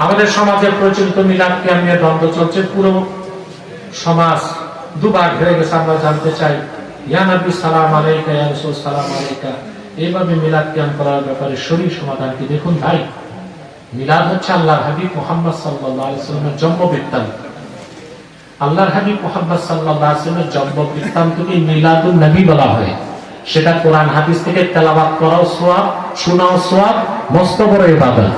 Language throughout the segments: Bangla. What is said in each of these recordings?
আমাদের সমাজে প্রচলিত মিলাদ কিয়াম নিয়ে দ্বন্দ্ব চলছে, পুরো সমাজ দুবার হয়ে গেছে। আমরা জানতে চাই, ইয়া নবী সালাম আলাইকা, ইয়া রাসূল সালাম আলাইকা, এইভাবে মিলাদ কিয়াম করার ব্যাপারে শরীর সমাধান কি? দেখুন ভাই, মিলাদ হচ্ছে আল্লাহর হাবিব মুহাম্মদ সাল্লাল্লাহু আলাইহি ওয়াসাল্লামের জন্ম বৃত্তান্ত। আল্লাহর হাবিব মুহাম্মদ সাল্লাল্লাহু আলাইহি ওয়াসাল্লামের জন্ম বৃত্তান্তকে মিলাদুন নবী বলা হয়। সেটা কোরআন হাদিস থেকে তেলাওয়াত করাও সওয়াব, শোনাও সওয়াব, মস্ত বড় ইবাদত।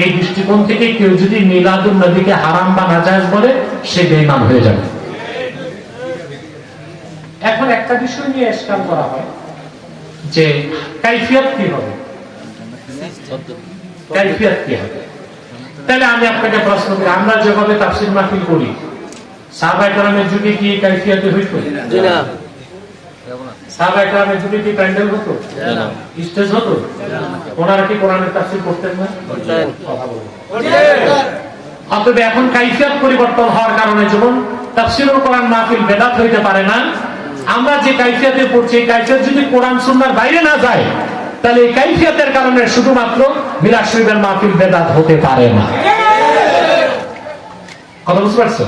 এই দৃষ্টিকোণ থেকে কেউ যদি মিলাদুন নবীকে হারাম বা নাজায়েজ বলে, সে বেঈমান হয়ে যাবে। এখন একটা বিষয় নিয়ে ইশকাল করা হয় যে কাইফিয়ত কি হবে, কাইফিয়ত কি হবে। তাহলে আমি আপনাকে প্রশ্ন করি, আমরা যেভাবে তাফসীর মাহফিল করি, সাহাবায়ে কেরামের যুগে কি কাইফিয়তে হইতো? না। সাহাবায়ে কেরামের যুগে কি প্যান্ডেল হতো? না। স্টেজ হতো? ওনারা কি কোরআনের তাফসীর করতেন না? করতেন। অতএব এখন কাইফিয়ত পরিবর্তন হওয়ার কারণে যেমন তাফসীরুল কোরআন মাহফিল বেদাত হইতে পারে না, আমরা যে কাইফিয়তে পড়ছি, এই কাইফিয়ত যদি কোরআন সুন্নাহর বাইরে না যায়, তাহলে এই কাইফিয়তের কারণে শুধুমাত্র মিলাদ শরীফের মাহফিল বেদাত হতে পারে না। কথা বুঝতে পারছো?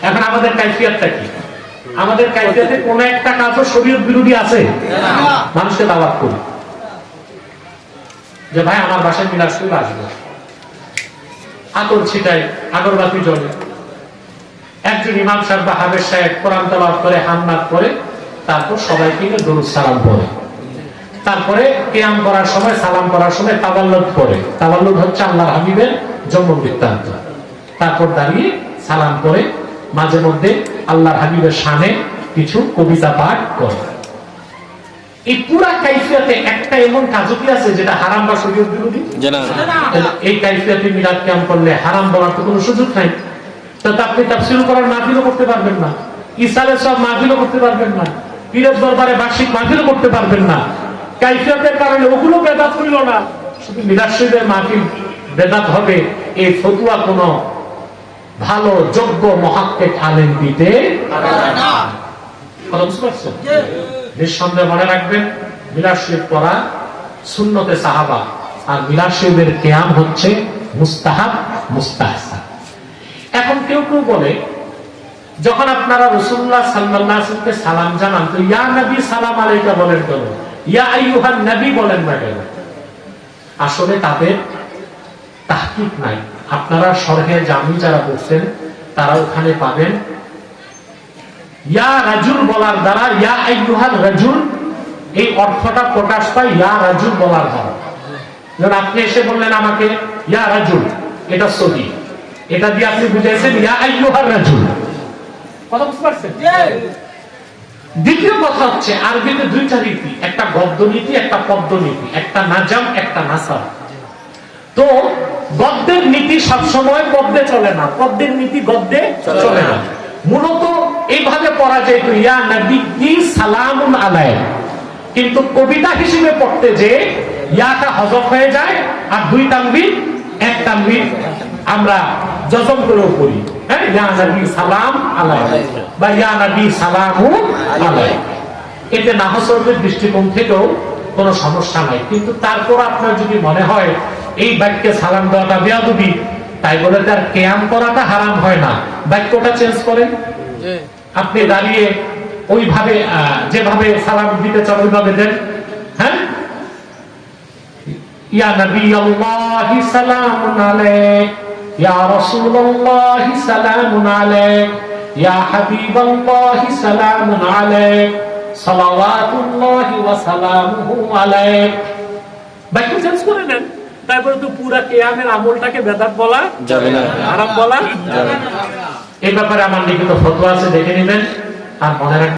এখন আমাদের কাইফিয়তটা কি? আমাদের কাইফিয়তে কোন একটা কাজও শরীয়ত বিরোধী আছে? মানুষকে দাওয়াত করি যে ভাই আমার বাসায় মিলাদ শরীফ আসবে, আতর ছিটাই, আগরবাতি জ্বলে, একজন ইমাম সাহেব বা হাফেজ সাহেব কোরআন তেলাওয়াত করে, হামনাত করে, তারপর সবাইকে নিয়ে দরুদ সালাম পড়ে, তারপরে কিয়াম করার সময়, সালাম করার সময় তাওয়াল্লুদ পড়ে। তাওয়াল্লুদ হচ্ছে আল্লাহর হাবিবের জন্ম বৃত্তান্ত। তারপর দাঁড়িয়ে সালাম করে মাঝে মধ্যে আল্লাহর হাবিবের শানে কিছু কবিতা পাঠ করে। এই পুরা কাইফিয়তে একটা এমন কাজও কি আছে যেটা হারাম বা শরীয়ত বিরোধী? এই কাইফিয়তে মিলাদ কিয়াম করলে হারাম বলার তো কোনো সুযোগ নাই। তো আপনি তাফসীরুল কোরআন মাহফিলও করতে পারবেন না, ইসালের সব মাহফিলও করতে পারবেন না, পীরের দরবারে বার্ষিক মাহফিলও করতে পারবেন না। কাইফিয়তের কারণে ওগুলো বেদাত হইল না, শুধু মিলাদ শরীফের মাহফিল বেদাত হবে, এই ফতোয়া কোনো ভালো যোগ্য মুহাক্কিক আলেম দিতে পারে না। কথা বুঝতে পারছেন? নিঃসন্দেহে মনে রাখবেন, মিলাদ শরীফ পড়া সুন্নতে সাহাবা, আর মিলাদ শরীফের কিয়াম হচ্ছে মুস্তাহাব, মুস্তাহসান। এখন কেউ কেউ বলে, যখন আপনারা রাসূলুল্লাহ সাল্লাল্লাহু আলাইহি ওয়াসাল্লামকে সালাম জানান, তো ইয়া নবী সালাম আলাইকা বলেন কেন, ইয়া আইয়ুহান নবী বলেন না কেন? আসলে তাদের তাহকিক নাই। আপনারা শরহে জামি যারা পড়ছেন, তারা ওখানে পাবেন ইয়া রাজুল বলার দ্বারা ইয়া আইয়ুহাল রাজুল, এই অর্থটা প্রকাশ পায় ইয়া রাজুল বলার দ্বারা। যখন আপনি এসে বললেন আমাকে ইয়া রাজুল, এটা সহি, এটা দিয়ে আপনি বুঝাইছেন ইয়া আইয়ুহার রাজুল। কথা বুঝতে পারছেন? দ্বিতীয় কথা হচ্ছে, আরবিতে দুইটা রীতি, একটা গদ্য নীতি, একটা পদ্য নীতি, একটা নাজাম, একটা নাসাব। তো গদ্যের নীতি সবসময় পদ্যে চলে না, পদ্যের নীতি গদ্যে চলে না। মূলত এইভাবে পড়া যেত ইয়া নবী সালামুন আলাইহি, কিন্তু কবিতা হিসেবে পড়তে যে ইয়াটা হযফ হয়ে যায়, আর দুই তানবিন, এক তানবিন আমরা জজম করে পড়ি, হ্যাঁ, ইয়া নবী সালাম আলাইহি বা ইয়া নবী সালামুন আলাইহি। এতে নাহসরের দৃষ্টিকোণ থেকেও কোনো সমস্যা নাই। কিন্তু তারপর আপনার যদি মনে হয় এই বাক্যে সালাম দেওয়াটা বেয়াদবি, তাই বলে তার কিয়াম করাটা হারাম হয় না, বাক্যটা চেঞ্জ করেন। আপনি দাঁড়িয়ে ওইভাবে যেভাবে সালাম দিতে চান ওইভাবে দেন, হ্যাঁ, ইয়া নবী আল্লাহি সালামুন আলাইক, ইয়া রাসূলুল্লাহি সালামুন আলাইক, ইয়া হাবিবাল্লাহি সালামুন আলাইক, সালাওয়াতুল্লাহি ওয়া সালামুহু আলাইক। বাক্য চেঞ্জ করে নেন। তারপরে তো পুরা কিয়ামের আমলটাকে বেদাত বলা যাবে না, হারাম বলা যাবে না। এই ব্যাপারে আমার লিখিত ফতোয়া আছে, দেখে নেবেন। আর মনে রাখবেন